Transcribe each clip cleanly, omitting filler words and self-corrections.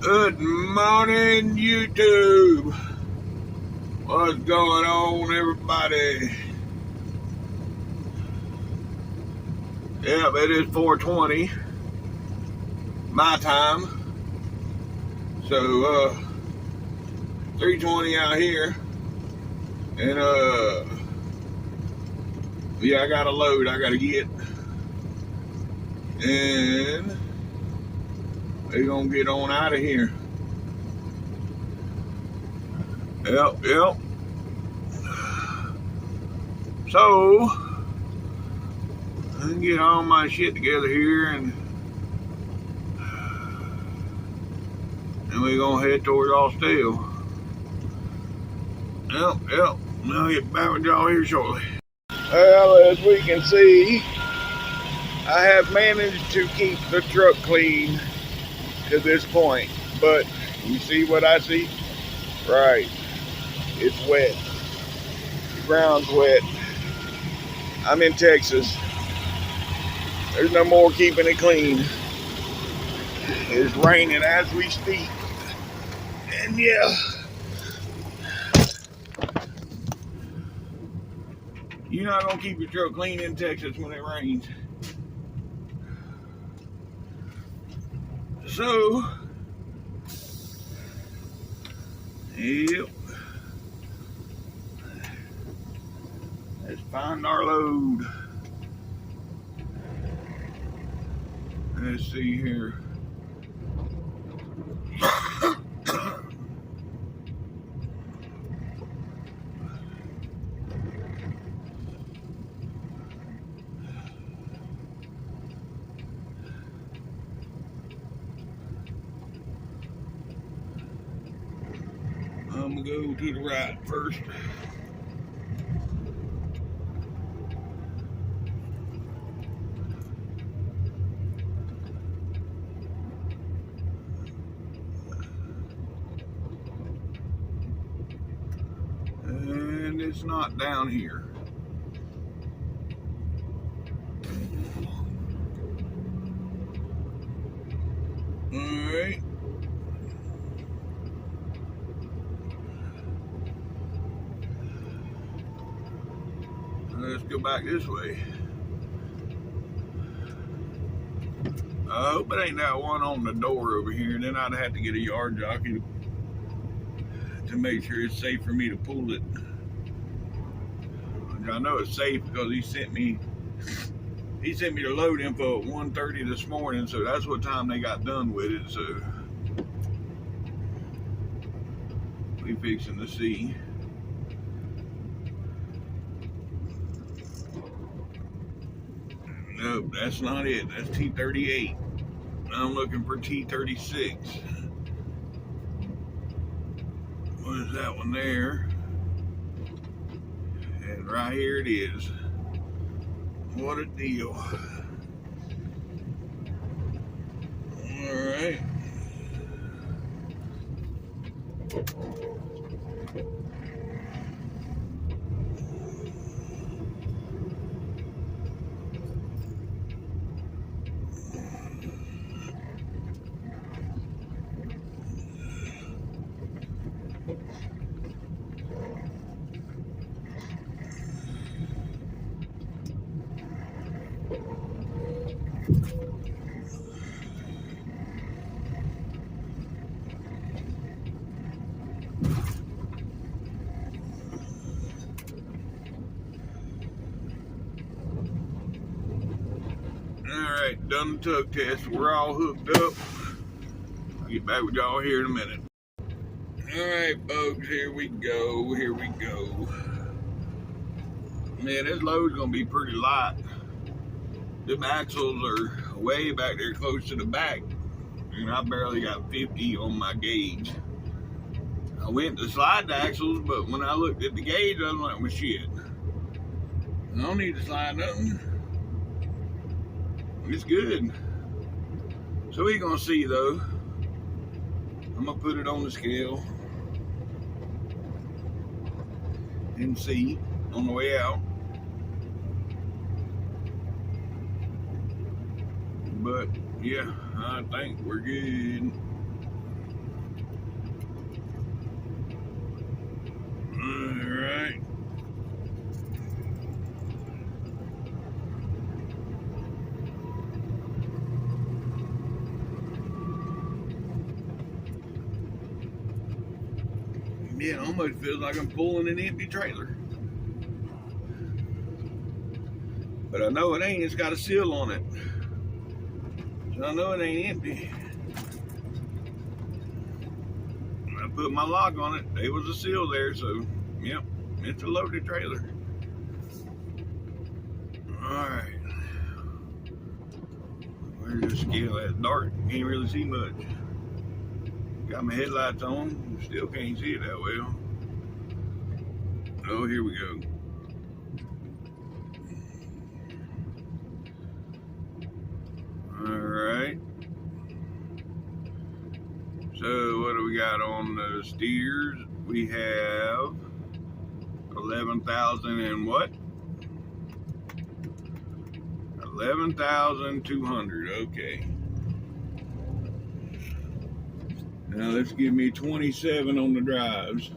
Good morning, YouTube. What's going on, everybody? Yep, it is 4:20 my time. So 3:20 out here. And yeah, I got a load I gotta get. And we're gonna get on out of here. Yep. So I can get all my shit together here and we're gonna head towards Austell. Yep. I'll get back with y'all here shortly. Well, as we can see, I have managed to keep the truck clean to this point, but you see what I see? Right, it's wet. The ground's wet. I'm in Texas. There's no more keeping it clean. It's raining as we speak. And yeah, you're not gonna keep your truck clean in Texas when it rains. So, yep. Let's find our load. Let's see here. I'm gonna go to the right first. And it's not down here. Alright. Let's go back this way. I hope it ain't that one on the door over here. Then I'd have to get a yard jockey to make sure it's safe for me to pull it. I know it's safe because he sent me the load info at 1:30 this morning, so that's what time they got done with it. So we fixing to see. Nope, that's not it. That's T38. I'm looking for T36. What is that one there? And right here it is. What a deal. Alright. Alright, done the tug test. We're all hooked up. I'll get back with y'all here in a minute. Alright, folks, here we go. Man, this load's gonna be pretty light. Them axles are way back there close to the back. And I barely got 50 on my gauge. I went to slide the axles, but when I looked at the gauge, I was like, well, shit. I don't need to slide nothing. It's good. So we're gonna see though. I'm gonna put it on the scale and see on the way out. But yeah, I think we're good. Yeah, it almost feels like I'm pulling an empty trailer. But I know it ain't. It's got a seal on it. So I know it ain't empty. I put my lock on it. There was a seal there, so yep, it's a loaded trailer. Alright. Where's the scale at? Dark. Can't really see much. Got my headlights on. Still can't see it that well. Oh, here we go. Alright. So what do we got on the steers? We have 11,000 and what? 11,200. Okay. Now let's give me 27 on the drives.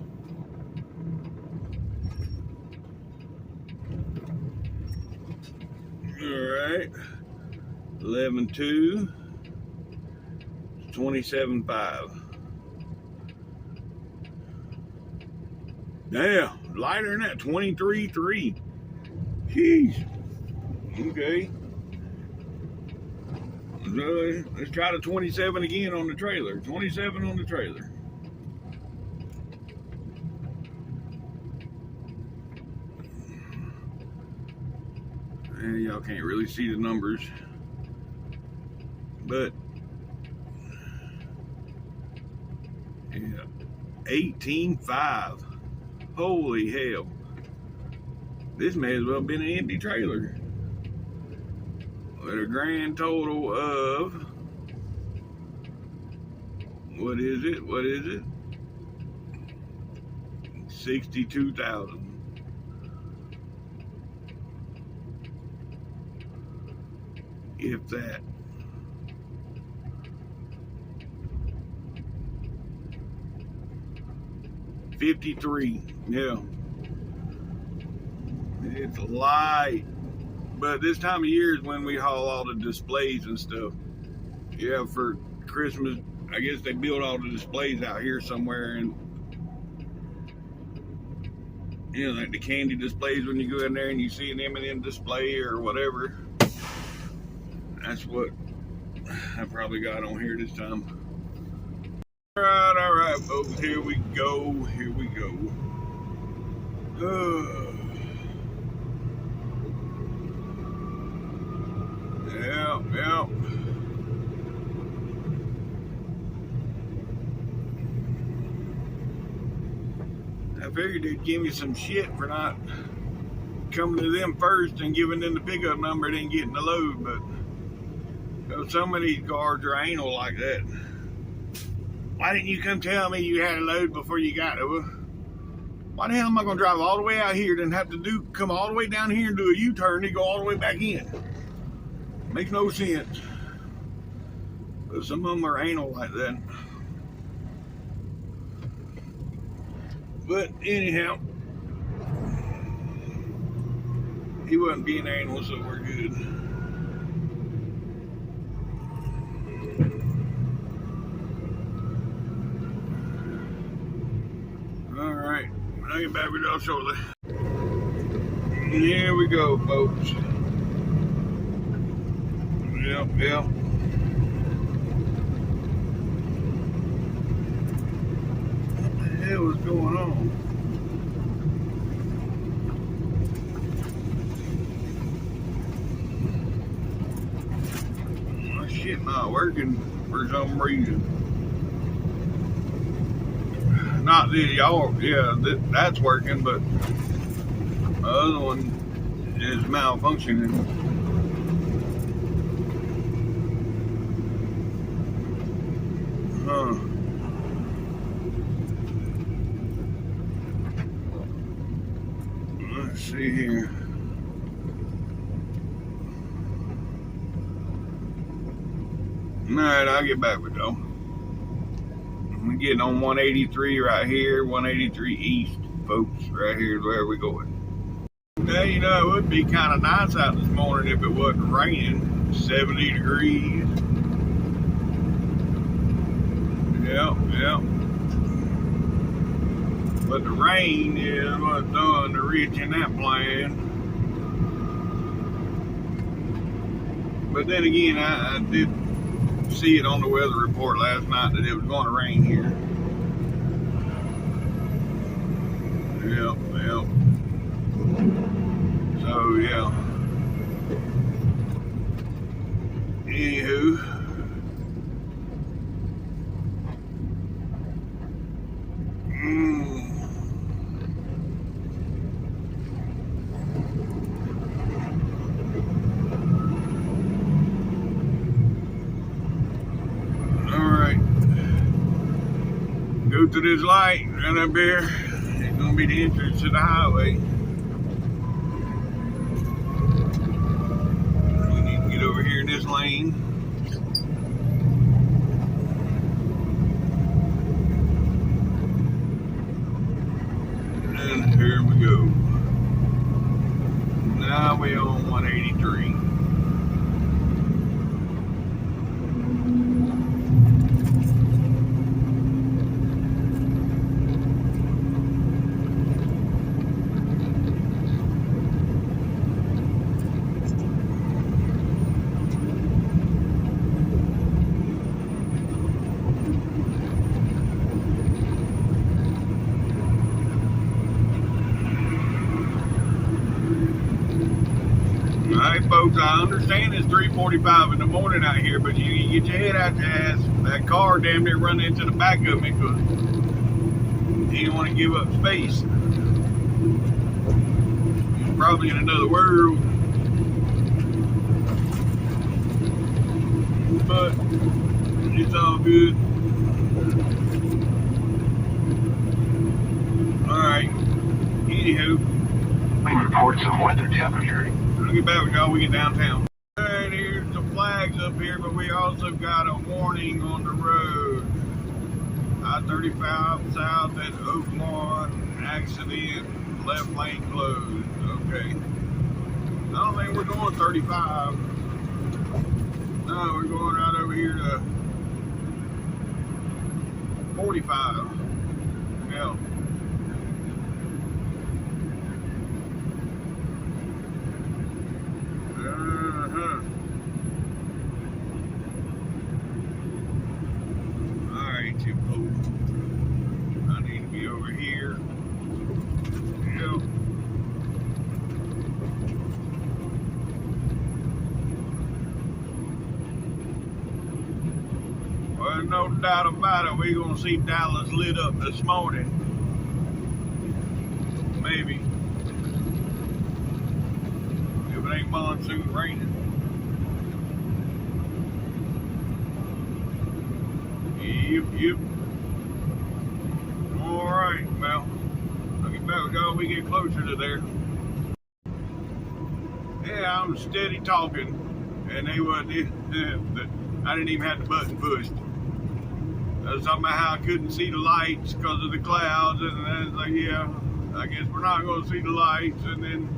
Alright. 11.2. 27.5. Damn, lighter than that. 23.3. Jeez. Okay. So let's try the 27 again on the trailer. 27 on the trailer. Y'all can't really see the numbers, but yeah, 18.5. Holy hell. This may as well have been an empty trailer. With a grand total of, what is it? 62,000. If that. $53. Yeah. It's light. But this time of year is when we haul all the displays and stuff. Yeah, for Christmas, I guess they build all the displays out here somewhere, and you know, like the candy displays when you go in there and you see an M&M display or whatever. That's what I probably got on here this time. All right, folks, here we go. Yeah. I figured they'd give me some shit for not coming to them first and giving them the pickup number and then getting the load, but you know, some of these cars are anal like that. Why didn't you come tell me you had a load before you got it? Well, why the hell am I going to drive all the way out here, then have to come all the way down here and do a U-turn and go all the way back in? Makes no sense. But some of them are anal like that. But anyhow, he wasn't being anal, so we're good. Alright, I'll get back with y'all shortly. Here we go, folks. Yep. What the hell is going on? My shit not working for some reason. Not that y'all, yeah, that's working, but the other one is malfunctioning. Let's see here. Alright, I'll get back with y'all. I'm getting on 183 right here, 183 east, folks. Right here is where we're going. Now, you know, it would be kind of nice out this morning if it wasn't raining. 70 degrees. Yep. But the rain is what's done the rich in that plan. But then again, I did see it on the weather report last night that it was going to rain here. Yep. So, yeah. Anywho. Alright. Go to this light right up here. It's going to be the entrance to the highway. We need to get over here in this lane. And here we go. Now we're on 183. Alright folks, I understand it's 3:45 in the morning out here, but you get your head out your ass. That car damn near run into the back of me because he didn't want to give up space. He's probably in another world. But it's all good. Alright. Anywho. We report some weather temperature. I'll get back with y'all when we get downtown. Alright, here's the flags up here, but we also got a warning on the road. I-35 south at Oakmont, accident, left lane closed. Okay. I don't think we're going 35. No, we're going right over here to 45. Yeah. Alright, you folks. I need to be over here. Yep. Well, no doubt about it, we're gonna see Dallas lit up this morning. Maybe. If it ain't monsoon raining. Yep. Alright, well, I'll get back with y'all when we get closer to there. Yeah, I'm steady talking, and they wasn't, I didn't even have the button pushed. I was talking about how I couldn't see the lights because of the clouds, and then it's like, yeah, I guess we're not going to see the lights, and then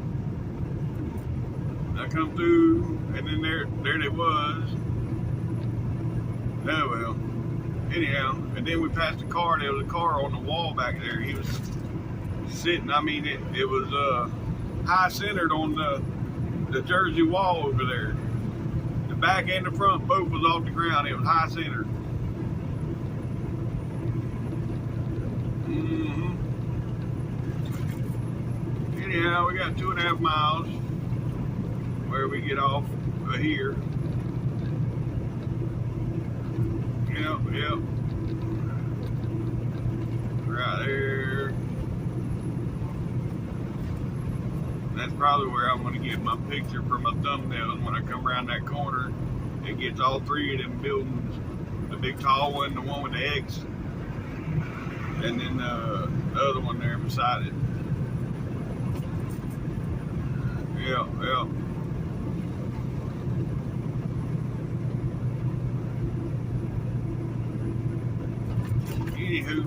I come through, and then there it was. Oh well. Anyhow, and then we passed a car. There was a car on the wall back there. He was sitting. I mean, it was high centered on the Jersey wall over there. The back and the front both was off the ground. It was high centered. Anyhow, we got 2.5 miles where we get off here. Yep. Right there. That's probably where I'm going to get my picture for my thumbnails when I come around that corner. It gets all three of them buildings. The big tall one, the one with the X, and then the other one there beside it. Yep. Anywho,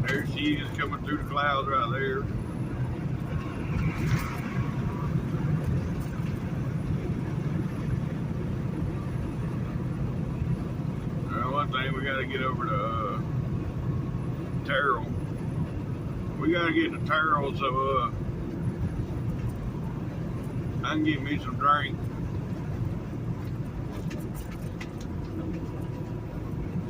there she is coming through the clouds right there. Well, one thing man. We gotta get over to Terrell. We gotta get to Terrell so I can get me some drink.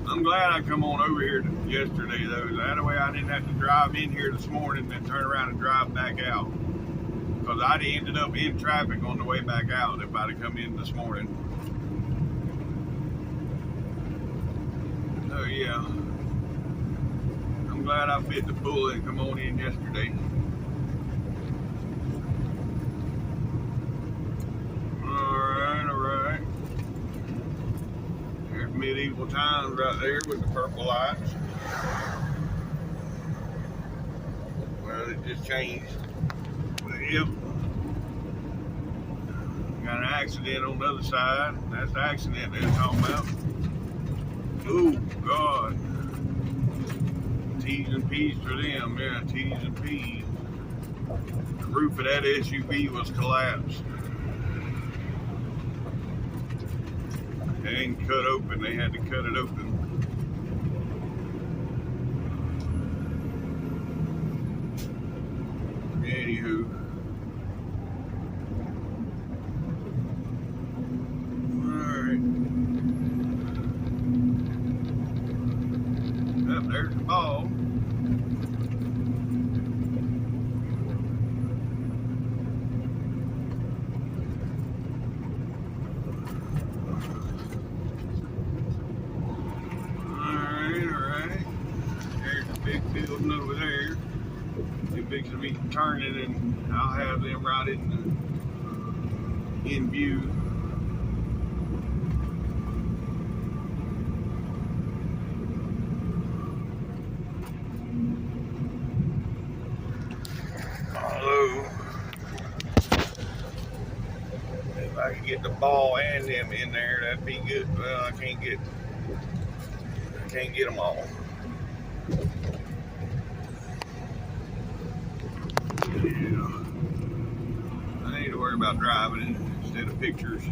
I'm glad I come on over here yesterday though. That way I didn't have to drive in here this morning and turn around and drive back out. Because I'd have ended up in traffic on the way back out if I'd have come in this morning. So yeah. I'm glad I bit the bullet and come on in yesterday. Alright. There's medieval times right there with the purple lights. Well, it just changed. But yep. Got an accident on the other side. That's the accident they're talking about. Oh, God. T's and P's for them. Yeah, T's and P's. The roof of that SUV was collapsed. They ain't cut open. They had to cut it open. Anywho. Alright. Up there's the ball. Alright. There's the big building over there. They're fixing to be turning and I'll have them right in view. If I could get the ball and them in there, that'd be good. Well, I can't get them all. Yeah. I need to worry about driving it instead of pictures.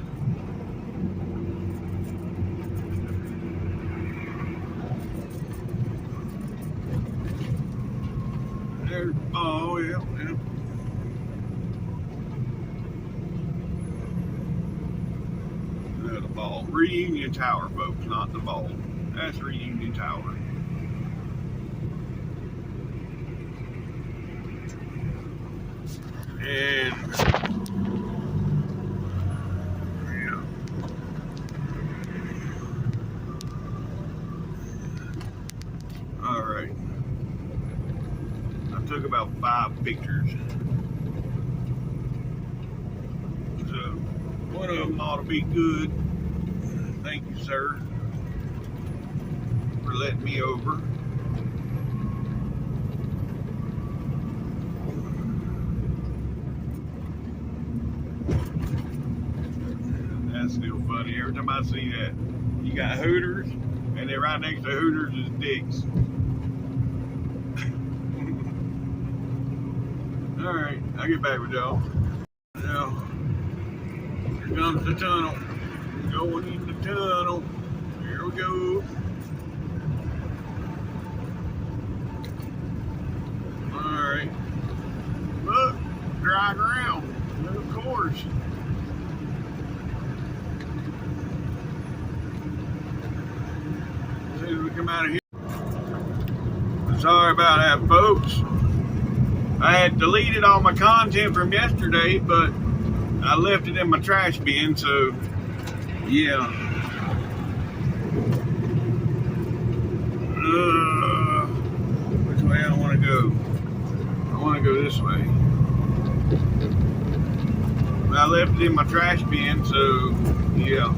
There's, oh, yeah. The ball. Reunion Tower, folks, not the ball. That's Reunion Tower. And yeah. All right. I took about 5 pictures. So one of them ought to be good. Thank you, sir, for letting me over. That's still funny. Every time I see that, you got Hooters, and then right next to Hooters is Dick's. All right, I'll get back with y'all. Now, here comes the tunnel. Going in the tunnel. Here we go. Alright. Look, dry ground. Of course. As soon as we come out of here. Sorry about that, folks. I had deleted all my content from yesterday, but I left it in my trash bin, so yeah. Which way I want to go? I want to go this way. But I left it in my trash bin, so yeah.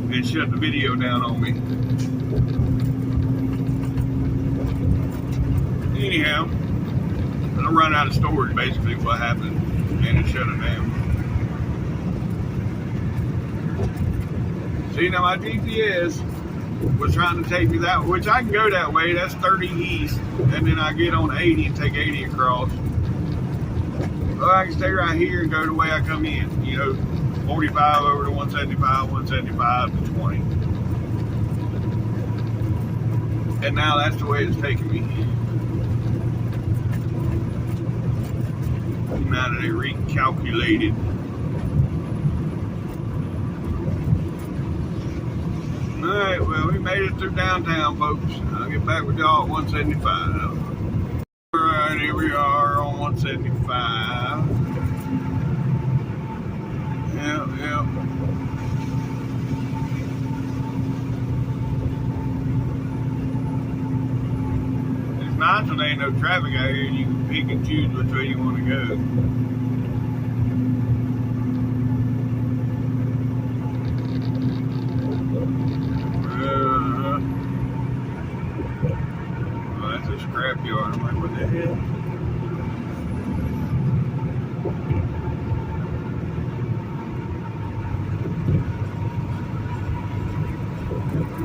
It shut the video down on me. Anyhow, I run out of storage, basically what happened, and it shut it down. See, now my GPS was trying to take me that way, which I can go that way. That's 30 east, and then I get on 80 and take 80 across. Well, I can stay right here and go the way I come in. You know, 45 over to 175, 175 to 20. And now that's the way it's taking me. Now that they recalculated. Alright, well, we made it through downtown, folks. I'll get back with y'all at 175. Alright, here we are on 175. Yep. It's nice when there ain't no traffic out here and you can pick and choose which way you want to go. Well, that's a scrapyard. I'm like, what the hell?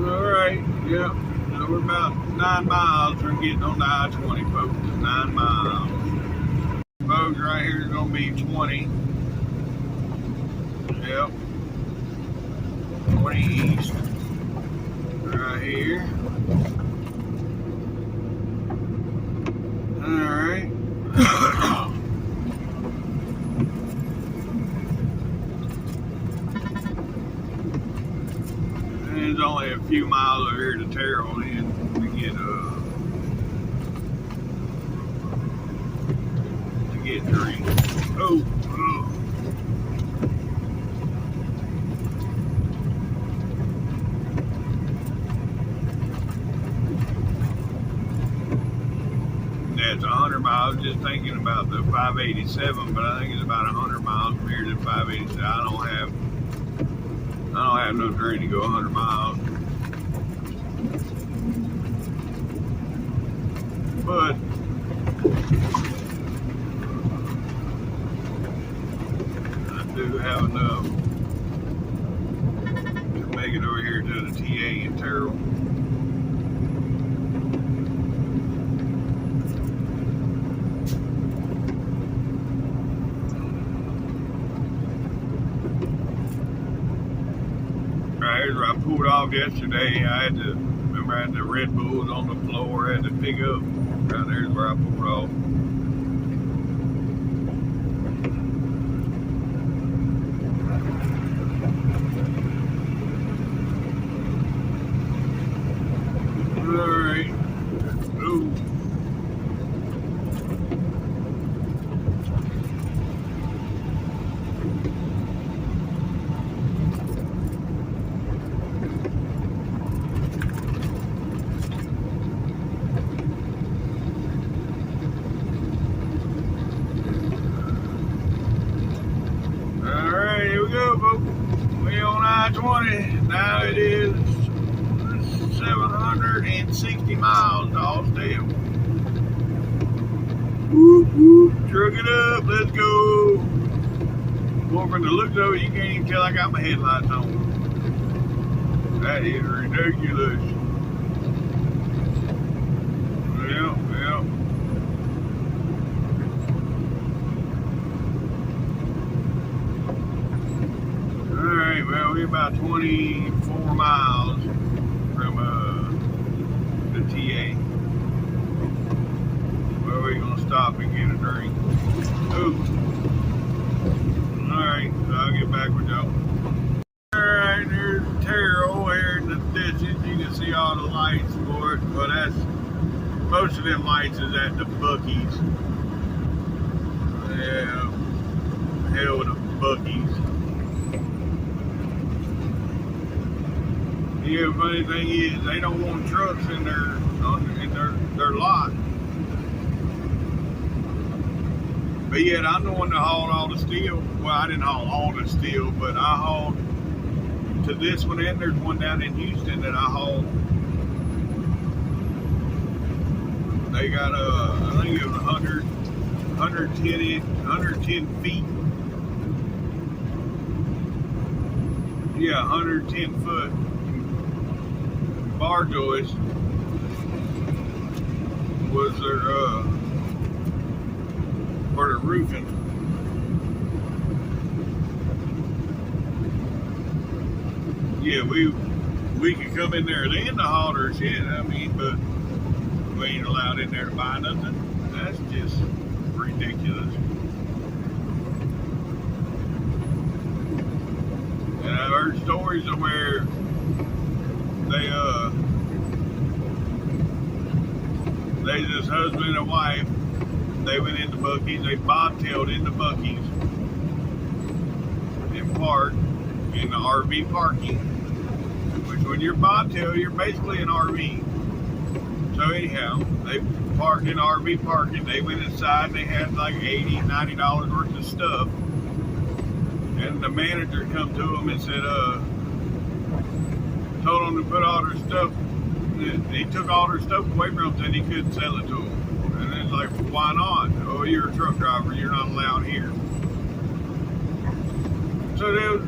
Alright, yep. So we're about 9 miles from getting on the I-20, folks. 9 miles. Folks, right here is going to be 20. Yep. 20 east. Right here. Alright. There's only a few miles over here to Terrell in to get green. Oh. That's 100 miles. Just thinking about the 587, but I think it's about 100 miles from here to 587. I don't have no train to go 100 miles. But I do have enough to make it over here to the TA in Terrell. Right, where I pulled off yesterday, I had the Red Bulls on the floor, I had to pick up. Right there's where I pulled off. Alright. Ooh. Here we go, folks. We on I-20. Now it is 760 miles to Austin. Whoop, whoop. Truck it up. Let's go. Well, from the looks of it, you can't even tell I got my headlights on. That is ridiculous. Yep. Alright, well, we're about 24 miles from the TA. Where we're going to stop and get a drink. Ooh. Alright, so I'll get back with y'all. Alright, there's Terrell here in the distance. You can see all the lights for it. Well, most of them lights is at the Buc-ee's. Yeah, hell with the Buc-ee's. Yeah, funny thing is, they don't want trucks in their lot. But yet, I'm the one that hauled all the steel. Well, I didn't haul all the steel, but I hauled to this one, and there's one down in Houston that I hauled. They got I think it was 110 feet. Yeah, 110 foot. Bar joist was their for the roofing. Yeah, we could come in there then to holler shit. I mean, but we ain't allowed in there to buy nothing. That's just ridiculous. And I've heard stories of where they this husband and wife, they went into Buc-ee's, they bobtailed into Buc-ee's and parked in the RV parking. Which when you're bobtail, you're basically an RV. So anyhow, they parked in RV parking. They went inside and they had like $80, $90 worth of stuff. And the manager come to them and said, told them to put all their stuff. He took all their stuff away from them, said he couldn't sell it to them. And it's like, well, why not? Oh, you're a truck driver. You're not allowed here. So they was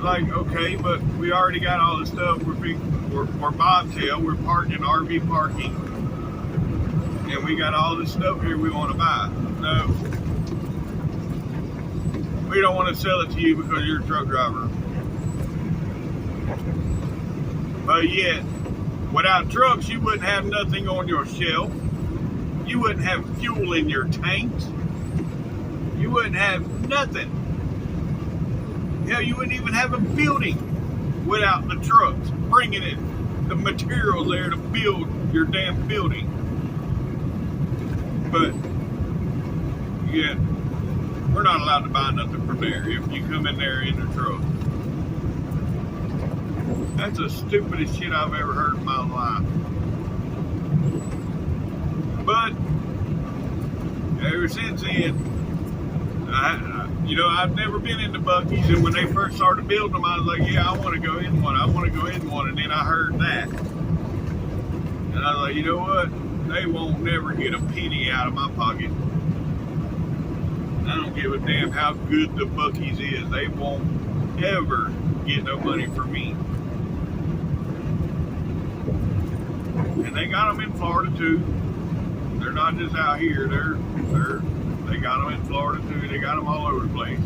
like, okay, but we already got all the stuff. We're bobtail. We're parked in RV parking. And we got all this stuff here we want to buy. No. We don't want to sell it to you because you're a truck driver. But yet, without trucks, you wouldn't have nothing on your shelf. You wouldn't have fuel in your tanks. You wouldn't have nothing. Hell, you wouldn't even have a building without the trucks bringing it, the materials there to build your damn building. But, yeah, we're not allowed to buy nothing from there if you come in there in the truck. That's the stupidest shit I've ever heard in my life. But ever since then, I've never been into Buc-ee's, and when they first started building them, I was like, yeah, I want to go in one. I want to go in one. And then I heard that, and I was like, you know what? They won't never get a penny out of my pocket. I don't give a damn how good the Buc-ee's is. They won't ever get no money from me. And they got them in Florida too. They're not just out here. They got them in Florida too. They got them all over the place.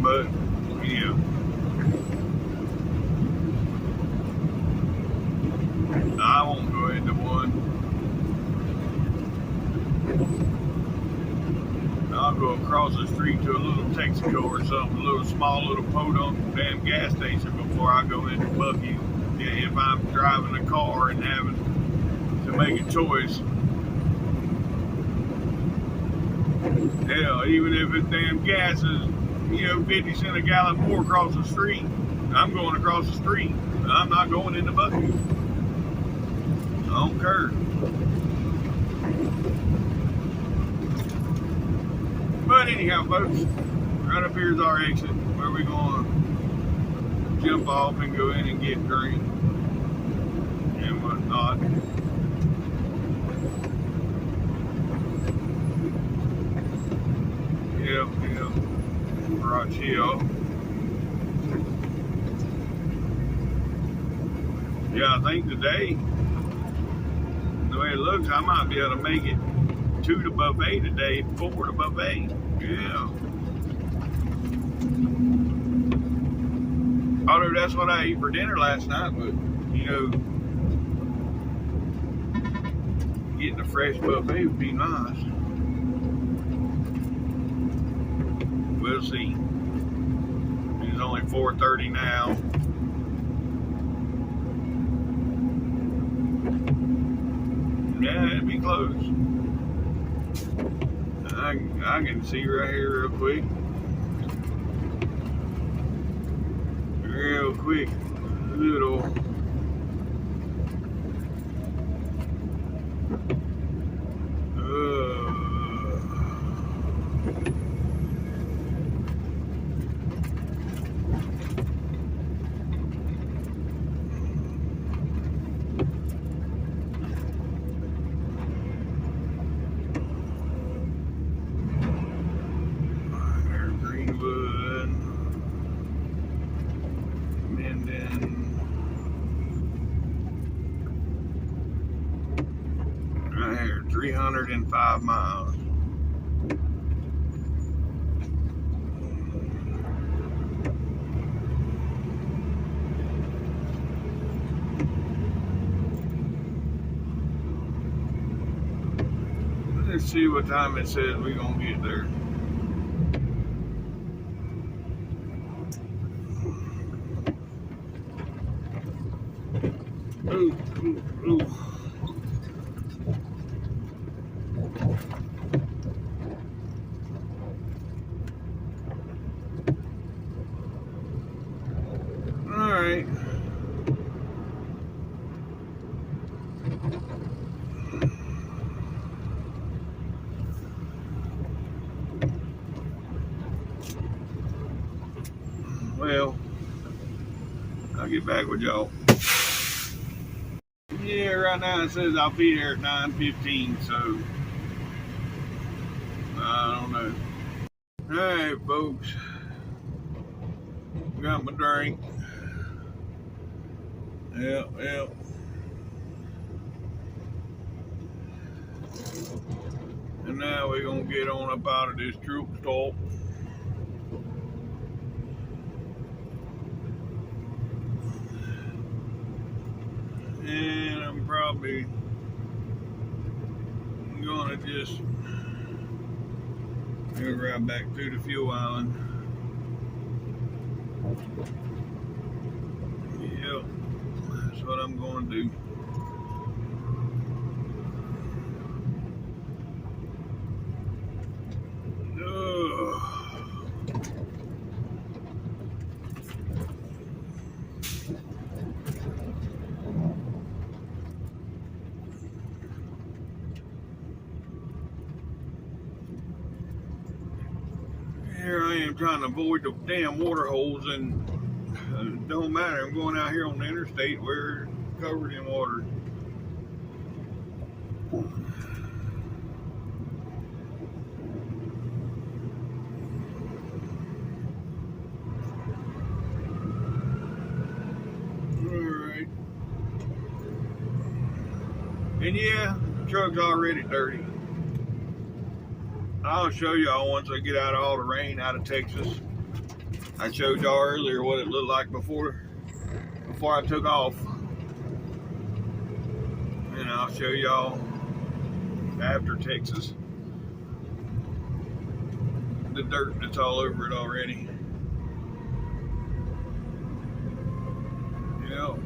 But yeah, I won't go into one. I'll go across the street to a little Texaco or something, a little small little podunk damn gas station before I go into Buc-ee's. Yeah, if I'm driving a car and having to make a choice. Hell, even if it's damn gas is, 50 cents a gallon more across the street, I'm going across the street. I'm not going into Buc-ee's. I don't care. But anyhow, folks, right up here is our exit where we're going to jump off and go in and get a drink and whatnot. Yep. Right here. Yeah, I think today, the way it looks, I might be able to make it to the buffet today before the buffet. Yeah. Although that's what I ate for dinner last night, but getting a fresh buffet would be nice. We'll see. It's only 4:30 now. Yeah, it'd be close. I can see right here real quick. Little Greenwood, Minden, right here, 305 miles. Let's see what time it says we're gonna get there. Ooh, ooh, ooh. All right. Well, I'll get back with y'all. Yeah, right now it says I'll be there at 9:15, so I don't know. Alright, folks. Got my drink. Yep. And now we're gonna get on up out of this truck stop. And I'm probably gonna just go right back through the fuel island. Yep, that's what I'm gonna do. Here I am trying to avoid the damn water holes, and it don't matter. I'm going out here on the interstate where it's covered in water. Alright. And yeah, the truck's already dirty. I'll show y'all once I get out of all the rain out of Texas. I showed y'all earlier what it looked like before I took off. And I'll show y'all after Texas. The dirt that's all over it already. Yep.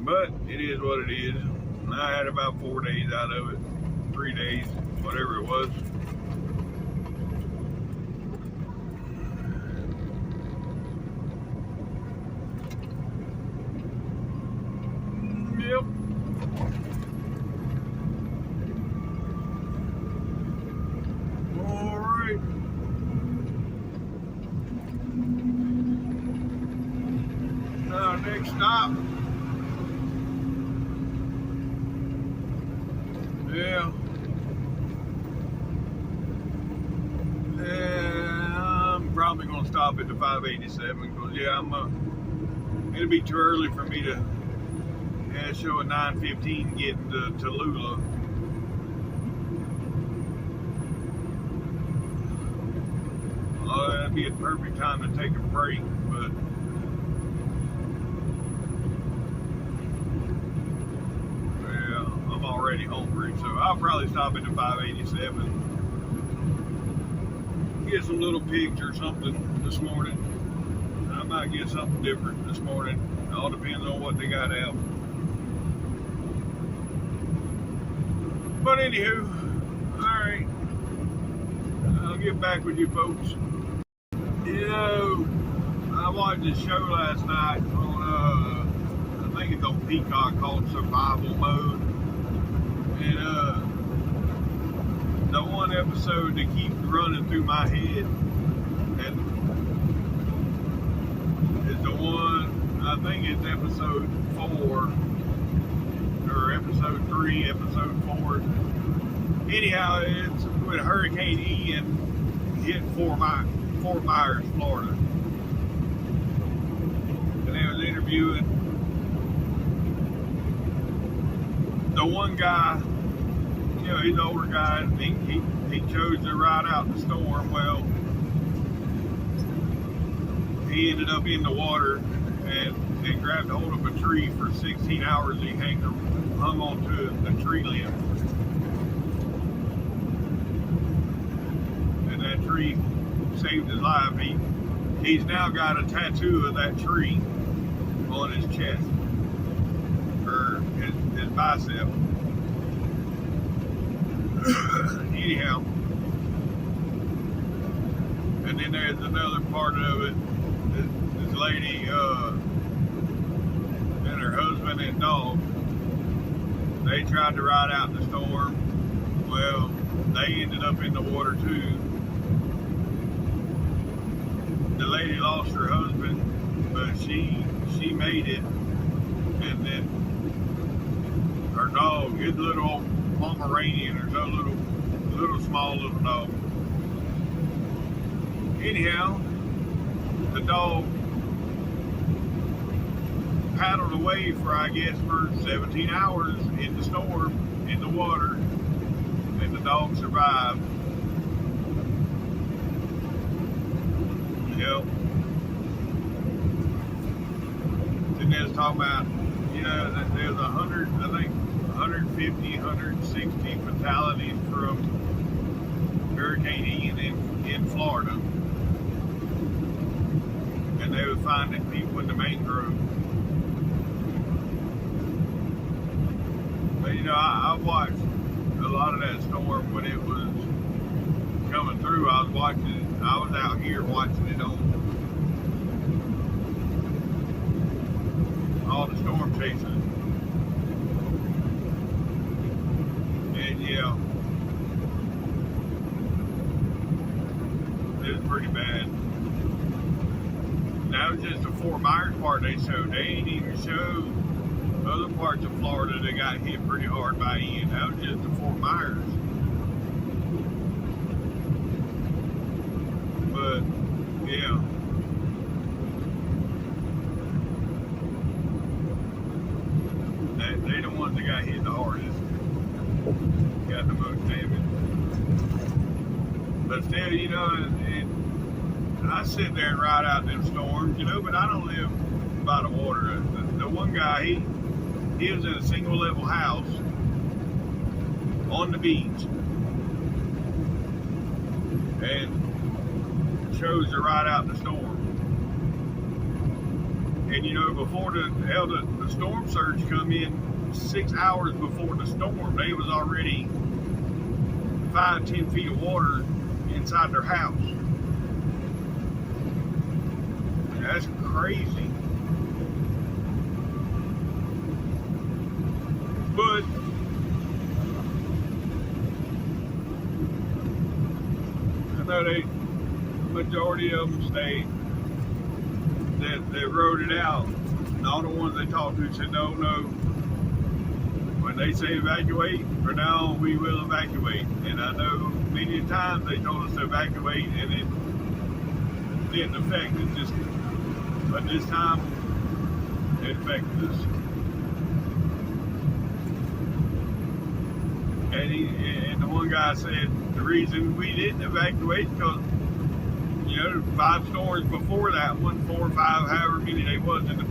But it is what it is. And I had about 4 days out of it. 3 days, whatever it was. Yep. All right. Now, next stop. Yeah. I'm probably going to stop at the 587 because, yeah, it'll be too early for me to show a 9:15 getting to Tallulah. That'd be a perfect time to take a break, but yeah, I'm already hungry, so I'll probably stop at the 587. Get some little pigs or something this morning. I might get something different this morning. It all depends on what they got out. But anywho, alright. I'll get back with you folks. You know, I watched this show last night on, I think it's on Peacock, called Survival Mode. And, the one episode that keeps running through my head and is the one, I think it's episode 4 or episode 3, episode 4. Anyhow, it's when Hurricane Ian hit Fort Myers, Florida. And they was interviewing the one guy. You know, he's an older guy, and he chose to ride out the storm. Well, he ended up in the water and grabbed hold of a tree for 16 hours. He hung onto the tree limb, and that tree saved his life. He's now got a tattoo of that tree on his chest, or his bicep. Anyhow, and then there's another part of it. This lady and her husband and dog, they tried to ride out the storm. Well, they ended up in the water too. The lady lost her husband, but she made it, and then her dog, his little old Pomeranian, or some little small little dog. Anyhow, the dog paddled away for, I guess, for 17 hours in the storm, in the water, and the dog survived. Yep. And they was talking about, that there's 100, I think, 150, 160 fatalities from Hurricane Ian in Florida. And they were finding people in the mangrove. But I watched a lot of that storm when it was coming through. I was out here watching it on all the storm chases. And yeah, it was pretty bad. That was just the Fort Myers part they showed. They ain't even showed other parts of Florida that got hit pretty hard by Ian. That was just the Fort Myers. But yeah, they the ones that got hit the hardest, got the most damage. But still, I sit there and ride out them storms, but I don't live by the water. The one guy, he was in a single level house on the beach and chose to ride out the storm. And before the storm surge come in, 6 hours before the storm, they was already 5-10 feet of water inside their house. That's crazy. But I know the majority of them stayed. That wrote it out. And all the ones they talked to said, no. When they say evacuate, for now we will evacuate. And I know many times they told us to evacuate and it didn't affect us. But this time it affected us. And the one guy said the reason we didn't evacuate because 5 storms before that one, 4 or 5, however many they was in a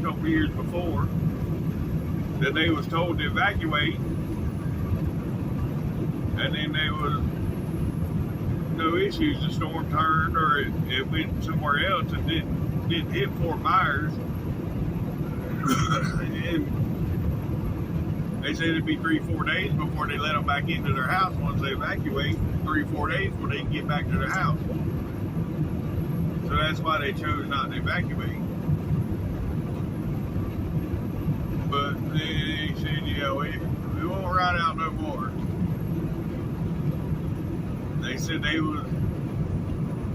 couple years before, that they was told to evacuate, and then there was no issues. The storm turned or it went somewhere else and didn't hit Fort Myers. And they said it'd be 3-4 days before they let them back into their house. Once they evacuate, 3-4 days before they can get back to their house. So that's why they chose not to evacuate. But they said, we won't ride out no more. They said they was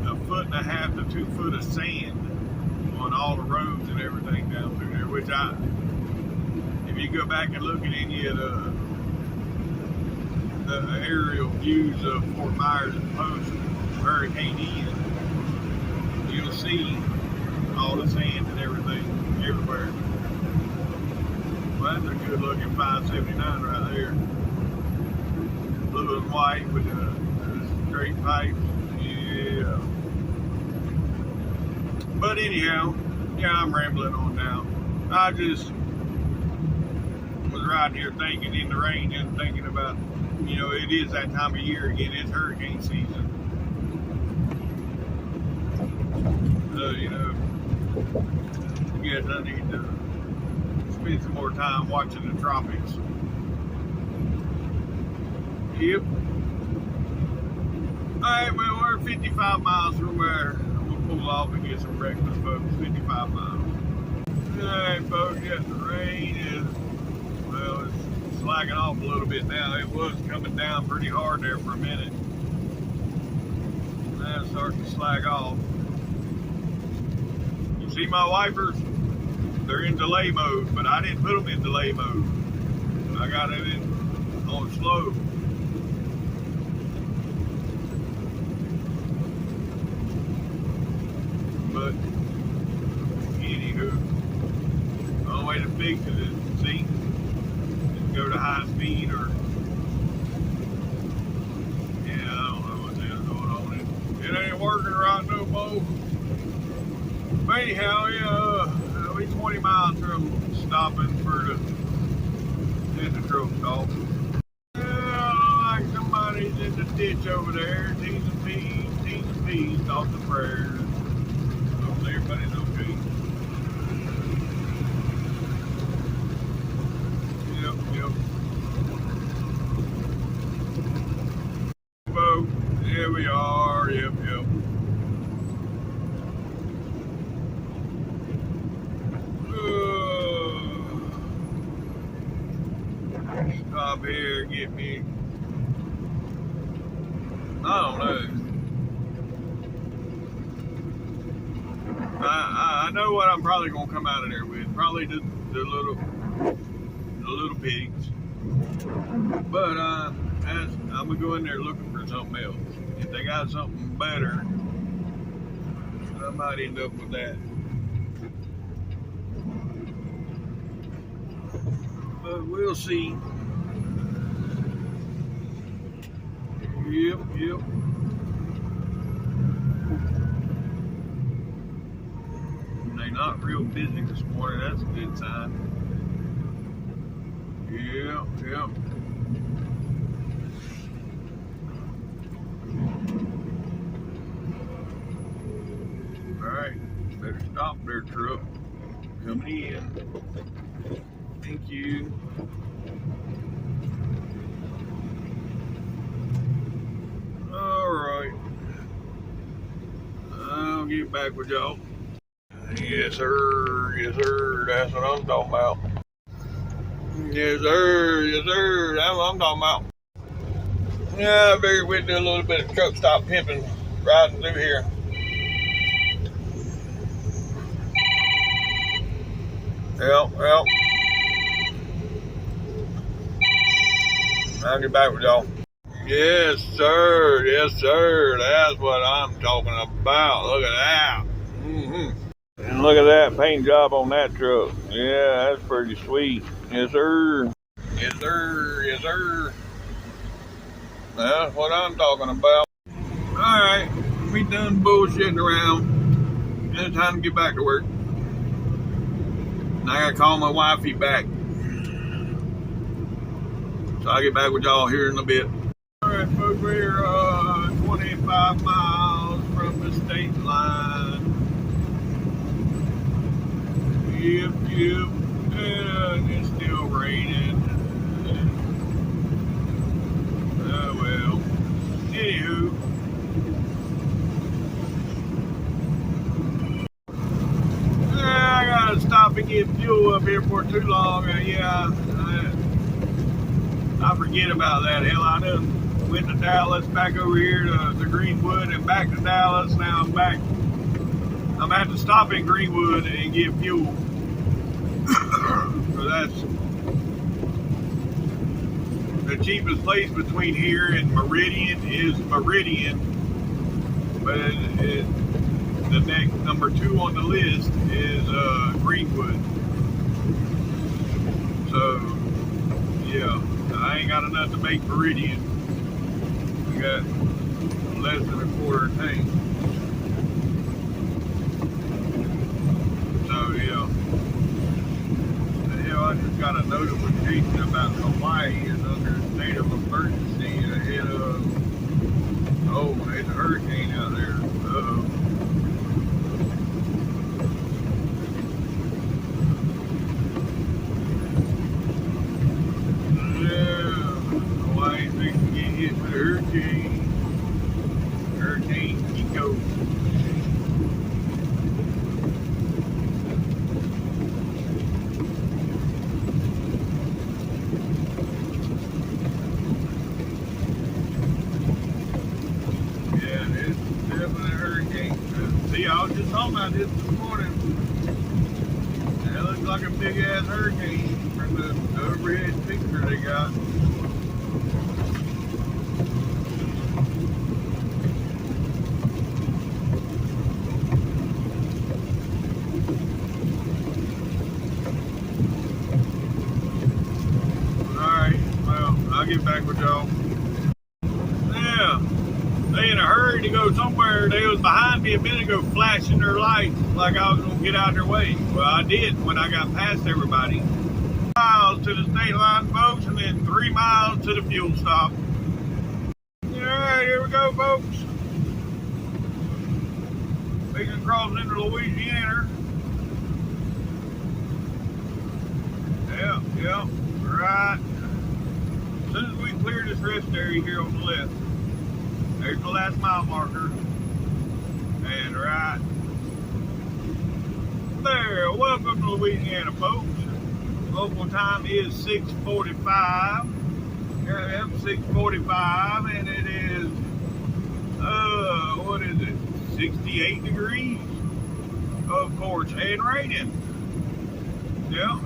1.5 to 2 foot of sand on all the roads and everything down through there, which if you go back and look at any of the aerial views of Fort Myers post Hurricane Ian, you'll see all the sand and everything everywhere. Well, that's a good looking 579 right there. Blue and white with the straight pipes. Yeah. But anyhow, Yeah, I'm rambling on now. I just was riding here thinking in the rain and thinking about, it is that time of year again. It's hurricane season. I guess I need to spend some more time watching the tropics. Yep. Alright, well, we're 55 miles from where we'll pull off and get some breakfast, folks. 55 miles. Alright, folks, yes, the rain is, well, it's slacking off a little bit now. It was coming down pretty hard there for a minute. Now it's starting to slack off. You see my wipers? They're in delay mode, but I didn't put them in delay mode. I got it on slow. But anywho, the only way to fix it is, see, just go to high speed or, yeah, I don't know what the hell's going on. It ain't working right no more. But anyhow, yeah, we 20 miles from stopping for the truck stop. Yeah, like somebody's in the ditch over there. T's and P's, off the prayers. Hopefully everybody's okay. Yep. Whoa, here we are, yep. Stop here, get me. I don't know. I know what I'm probably gonna come out of there with. Probably the little pigs. But I'm gonna go in there looking for something else. If they got something better, I might end up with that. But we'll see. Yep. They're not real busy this morning. That's a good sign. Yep. Alright, better stop their truck. Coming in. Thank you. Alright. I'll get back with y'all. Yes, sir. That's what I'm talking about. Yes, sir. That's what I'm talking about. Yeah, I figured we'd do a little bit of truck stop pimping riding through here. Yep. I'll get back with y'all. Yes, sir. That's what I'm talking about. Look at that. And look at that paint job on that truck. Yeah, that's pretty sweet. Yes, sir. That's what I'm talking about. Alright, we done bullshitting around. It's time to get back to work. And I gotta call my wifey back. So I'll get back with y'all here in a bit. Alright, folks, we're 25 miles from the state line. Yep. And it's still raining. Oh well. Anywho. I gotta stop and get fuel up here for too long. I forget about that. Hell, I done went to Dallas, back over here to Greenwood, and back to Dallas. Now I'm back. I'm at to stop in Greenwood and get fuel. So that's the cheapest place between here and Meridian is Meridian, but the next number 2 on the list is Greenwood. So yeah, I ain't got enough to make Meridian. We got less than a quarter tank. So notification about Hawaii is under a state of emergency ahead of, oh, there's a hurricane out there. Uh-oh. Yeah, Hawaii's fixing to get hit with a hurricane. Hurricane Eutaw. See, I was just talking about this morning. It looks like a big ass hurricane from the overhead picture they got. Alright, well, I'll get back with y'all. Yeah. They in a hurry to go somewhere. They was behind me a minute ago flashing their lights like I was going to get out of their way. Well, I did when I got past everybody. 3 miles to the state line, folks, and then 3 miles to the fuel stop. Alright, here we go, folks. We can cross into Louisiana. Yep, right. As soon as we clear this rest area here on the left, there's the last mile marker. And right there, welcome to Louisiana, folks. Local time is 6:45. Yep, 6:45, and it is, what is it, 68 degrees? Of course, and raining. Yep.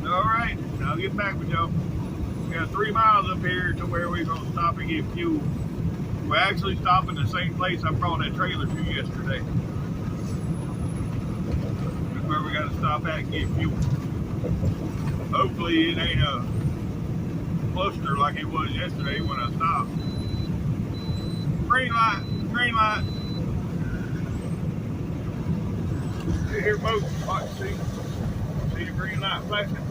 All right, I'll get back with y'all. We got 3 miles up here to where we're going to stop and get fuel. We're actually stopping the same place I brought that trailer to yesterday. That's where we got to stop at and get fuel. Hopefully it ain't a cluster like it was yesterday when I stopped. Green light, green light. Here, folks, watch, see the green light flashing.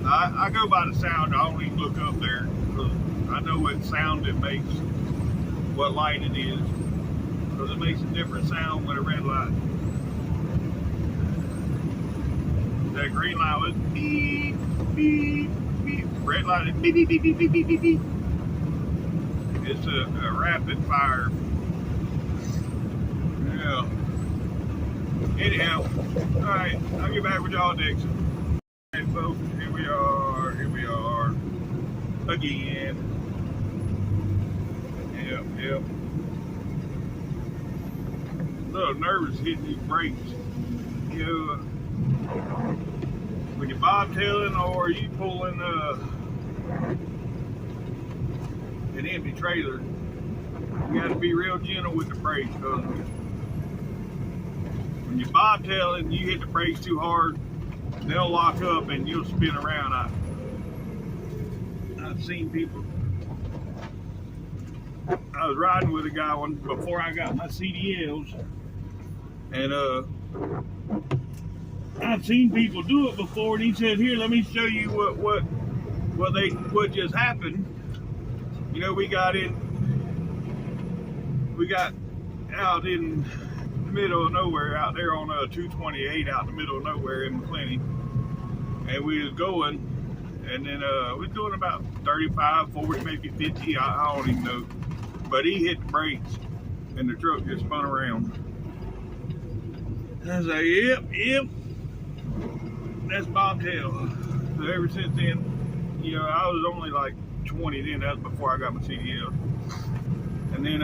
I go by the sound. I don't even look up there because I know what sound it makes, what light it is, because it makes a different sound with a red light. That green light was beep, beep, beep. Red light is beep, beep, beep, beep, beep, beep, beep, beep. It's a rapid fire. Yeah. Anyhow, all right, I'll get back with y'all next. Hey folks, here we are again. Yep. A little nervous hitting these brakes. You know, when you're bobtailing or you pulling an empty trailer, you got to be real gentle with the brakes, because when you're bobtailing, you hit the brakes too hard, they'll lock up and you'll spin around. I've seen people. I was riding with a guy before I got my CDLs, and I've seen people do it before, and he said, "Here, let me show you what just happened." You know, we got out in the middle of nowhere out there on 228 out in the middle of nowhere in McClenny, and we was going, and then we was doing about 35, 40, maybe 50, I don't even know, but he hit the brakes and the truck just spun around. And I was like, yep, that's bobtail. So ever since then, you know, I was only like 20 then. That was before I got my CDL. And then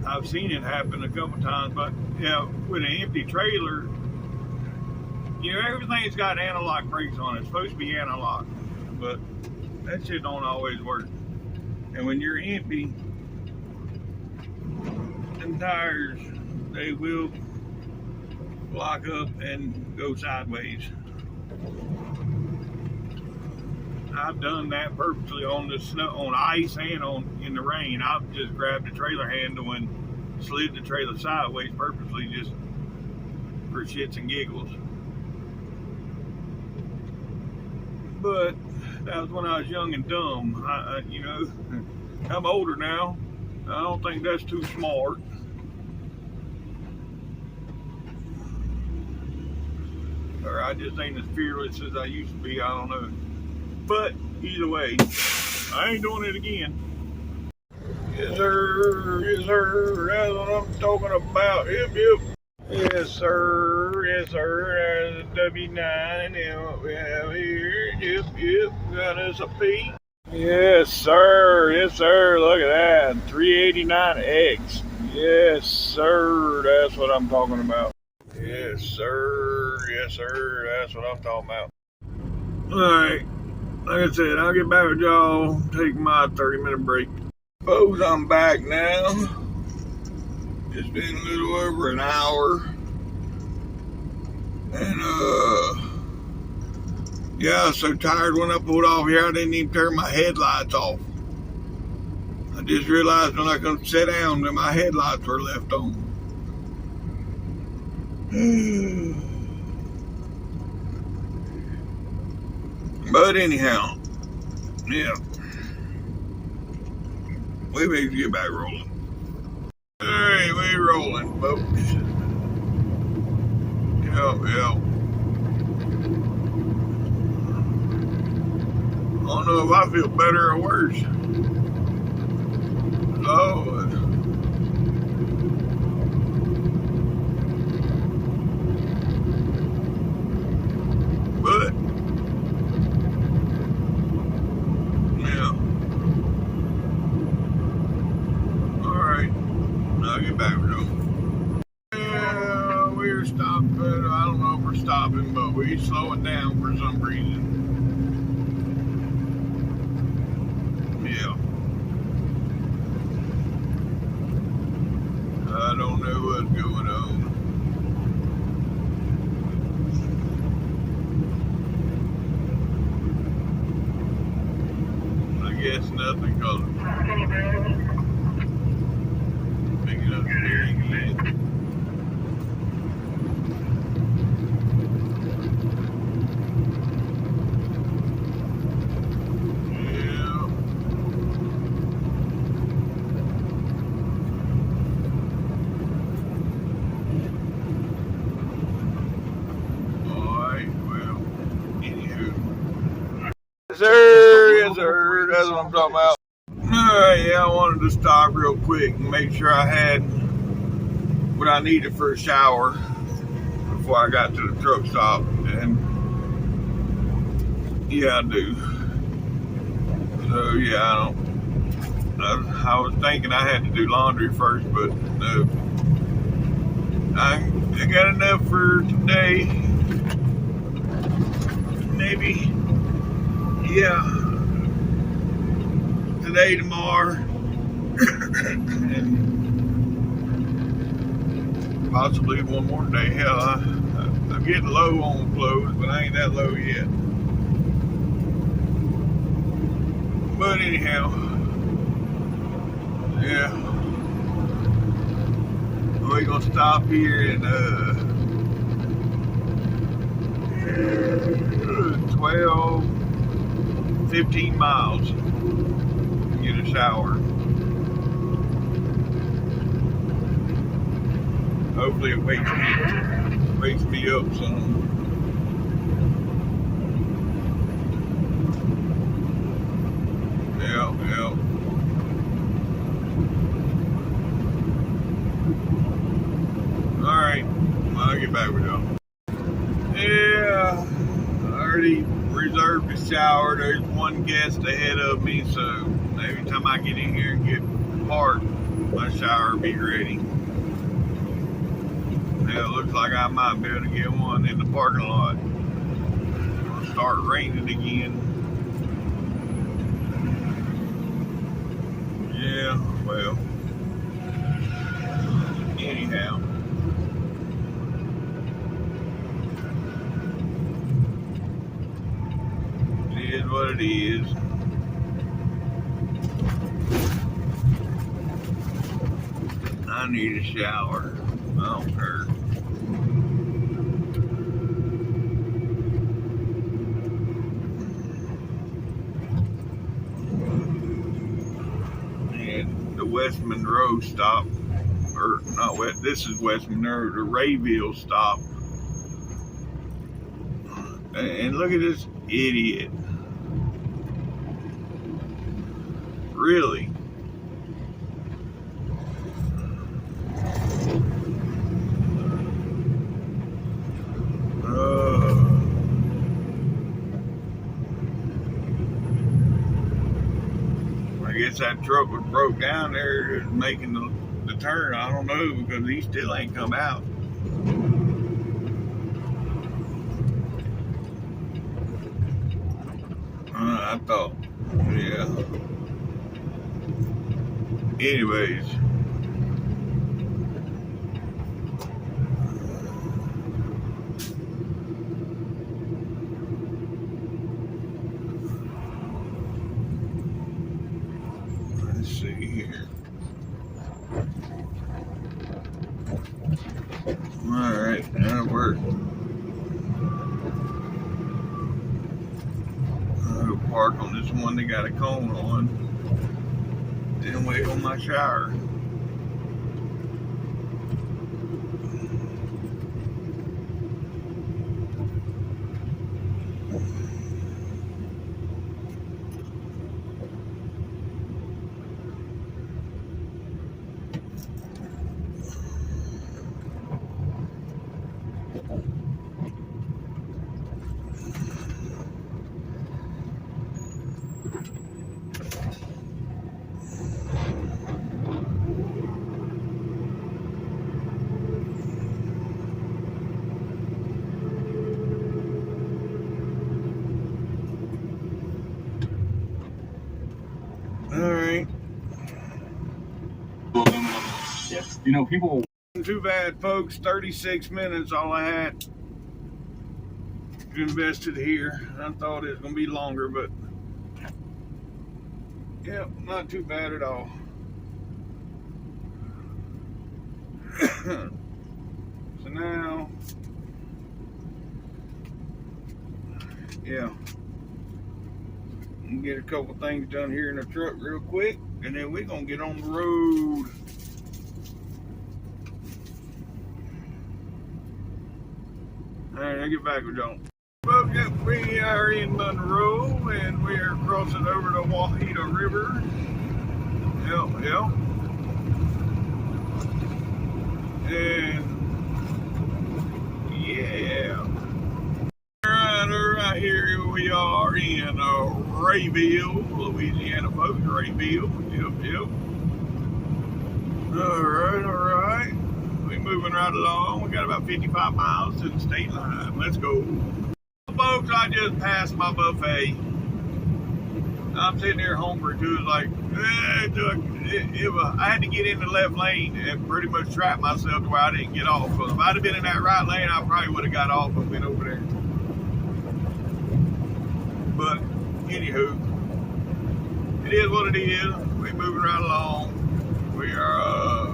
I've seen it happen a couple times, but yeah, with an empty trailer, you know, everything's got analog brakes on it. It's supposed to be analog, but that shit don't always work. And when you're empty, them tires, they will lock up and go sideways. I I've done that purposely on the snow, on ice, and in the rain. I've just grabbed the trailer handle and slid the trailer sideways purposely, just for shits and giggles. But that was when I was young and dumb. You know, I'm older now. I don't think that's too smart. Or I just ain't as fearless as I used to be. I don't know. But either way, I ain't doing it again. Yes, sir. Yes, sir. That's what I'm talking about. Yep, yep. Yes, sir. Yes, sir. There's a W9 and what we have here. Yep, yep. Got us a P. Yes, sir. Yes, sir. Look at that. 389X. Yes, sir. That's what I'm talking about. Yes, sir. Yes, sir. That's what I'm talking about. Alright. Like I said, I'll get back with y'all. Take my 30-minute break. Suppose I'm back now. It's been a little over an hour. And, yeah, I was so tired when I pulled off here, I didn't even turn my headlights off. I just realized when I come sit down that my headlights were left on. But anyhow, yeah. We may get back rolling. Alright, we rolling, folks. Yep. I don't know if I feel better or worse. Oh, but yeah. All right, I'll get back with you. Yeah, we're stopping. I don't know if we're stopping, but we're slowing down for some reason. Yeah. I don't know what's going on. I guess nothing, cause picking up steering again. Yes, sir, that's what I'm talking about. Alright, yeah, I wanted to stop real quick and make sure I had what I needed for a shower before I got to the truck stop. And yeah, I do. So yeah, I was thinking I had to do laundry first, but no. I got enough for today. Maybe. Yeah, today, tomorrow, and possibly one more day. Hell, I'm getting low on clothes, but I ain't that low yet. But anyhow, yeah, we're gonna stop here in 15 miles, get a shower. Hopefully it wakes me up some. Yeah. Alright, I'll get back with y'all. Yeah, I already reserved a shower. There's one guest ahead of me, so every time I get in here and get parked, my shower will be ready. Yeah, it looks like I might be able to get one in the parking lot. It'll start raining again. Yeah, well, anyhow. It is what it is. I need a shower. I don't care. And the West Monroe stop, or not West, this is West Monroe, the Rayville stop. And look at this idiot. Really? I guess that truck was broke down there making the turn. I don't know, because he still ain't come out. I thought, yeah. Anyways. Let's see here. Alright, that'll work. I'll park on this one they got a cone on. Then wait on my shower. Alright. Yes. You know, people. Too bad, folks. 36 minutes, all I had invested here. I thought it was going to be longer, but yeah, not too bad at all. So now, yeah, I'm gonna get a couple things done here in the truck real quick, and then we're gonna get on the road. Alright, I'll get back with y'all. Well, yep, we are in Monroe, and we are crossing over the Wahita River. Yep. And yeah. Alright, here we are in Rayville, Louisiana, folks. Rayville. Yep. Alright. We're moving right along. We got about 55 miles to the state line. Let's go. Folks, I just passed my buffet. I'm sitting here hungry too. It's like, I had to get in the left lane and pretty much trap myself to where I didn't get off. Because if I'd have been in that right lane, I probably would have got off and been over there. But, anywho, it is what it is. We're moving right along. We are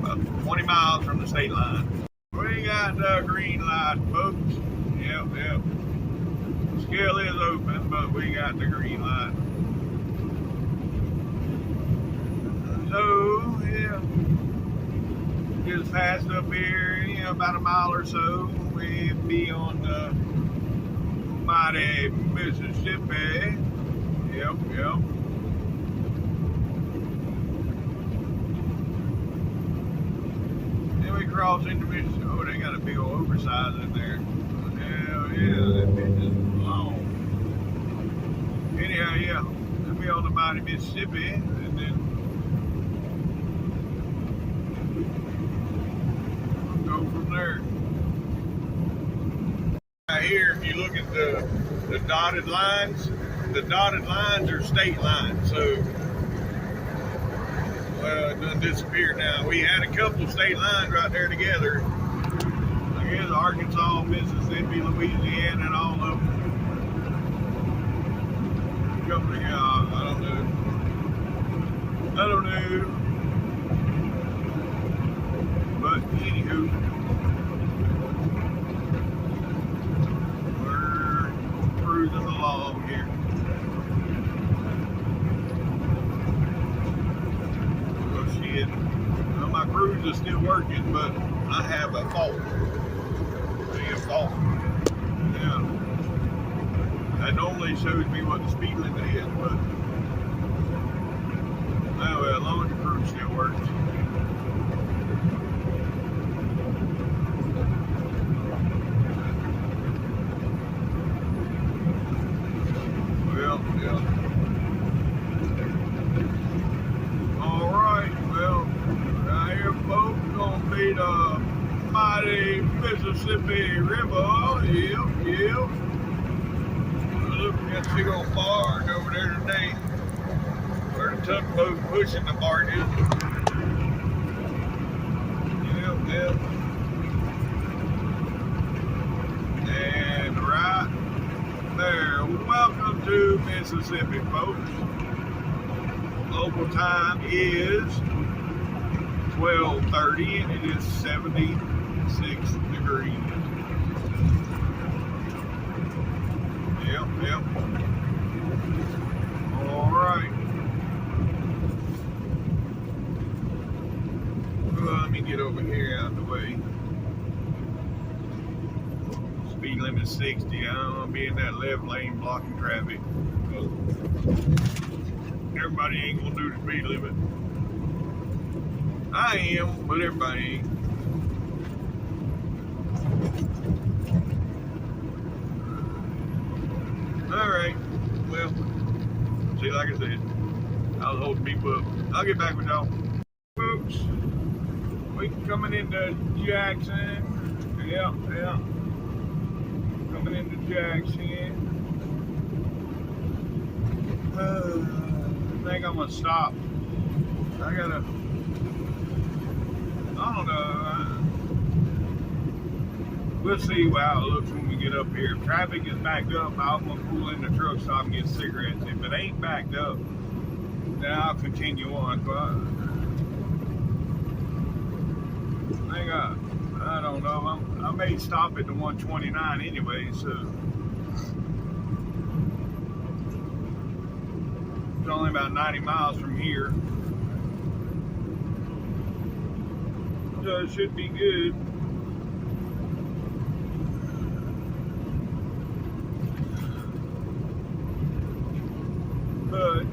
about 20 miles from the state line. We got the green light, folks. Yep. The scale is open, but we got the green light. So, yeah. Just passed up here, about a mile or so. We'll be on the mighty Mississippi. Yep. Then we cross into Mississippi. Oh, they got a big old oversize in there. Hell yeah, that bitch is long. Anyhow, yeah, we'll be on the mighty Mississippi, and then we'll go from there. Right here, if you look at the dotted lines are state lines. So, well, it done disappeared now. We had a couple of state lines right there together. I guess Arkansas, Mississippi, Louisiana, and all of them. Yeah, I don't know. I don't know. But anywho, we're cruising along here. Oh shit. Well, my cruise is still working, but I have a fault. A fault. Yeah. That normally shows me what the speed limit is, but anyway, as long as the cruise still works. Well, yeah. Alright, well, now here folks gonna be the mighty Mississippi River. Yep, yep. Looking at that big old barn over there today, where the tugboat pushing the barges. Yep, yep. And right there, welcome to Mississippi, folks. Local time is 12:30 and it is 76 degrees. Yep, yep. All right. Well, let me get over here out of the way. Speed limit 60. I don't want to be in that left lane blocking traffic. Everybody ain't gonna do the speed limit. I am, but everybody ain't. Alright, well, see, like I said, I was holding people up. I'll get back with y'all. Folks, we coming into Jackson. Yeah, yeah. Coming into Jackson. I think I'm gonna stop. I don't know. We'll see how it looks when we get up here. If traffic is backed up, I'm gonna pull in the truck stop and get cigarettes. If it ain't backed up, then I'll continue on. But I don't know. I may stop at the 129 anyway, so it's only about 90 miles from here. So it should be good. But,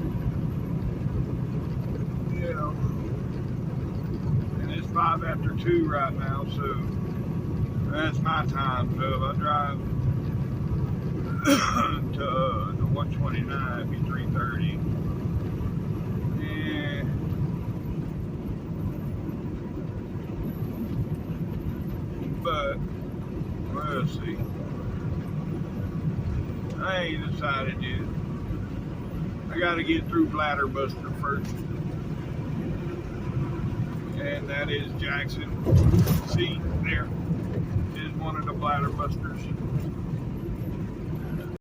you know, and it's 5 after 2 right now, so that's my time. So if I drive to the 129, it'd be 3:30. And but we'll see. I ain't decided yet. I gotta get through Bladder Buster first. And that is Jackson. See, there is one of the Bladder Busters.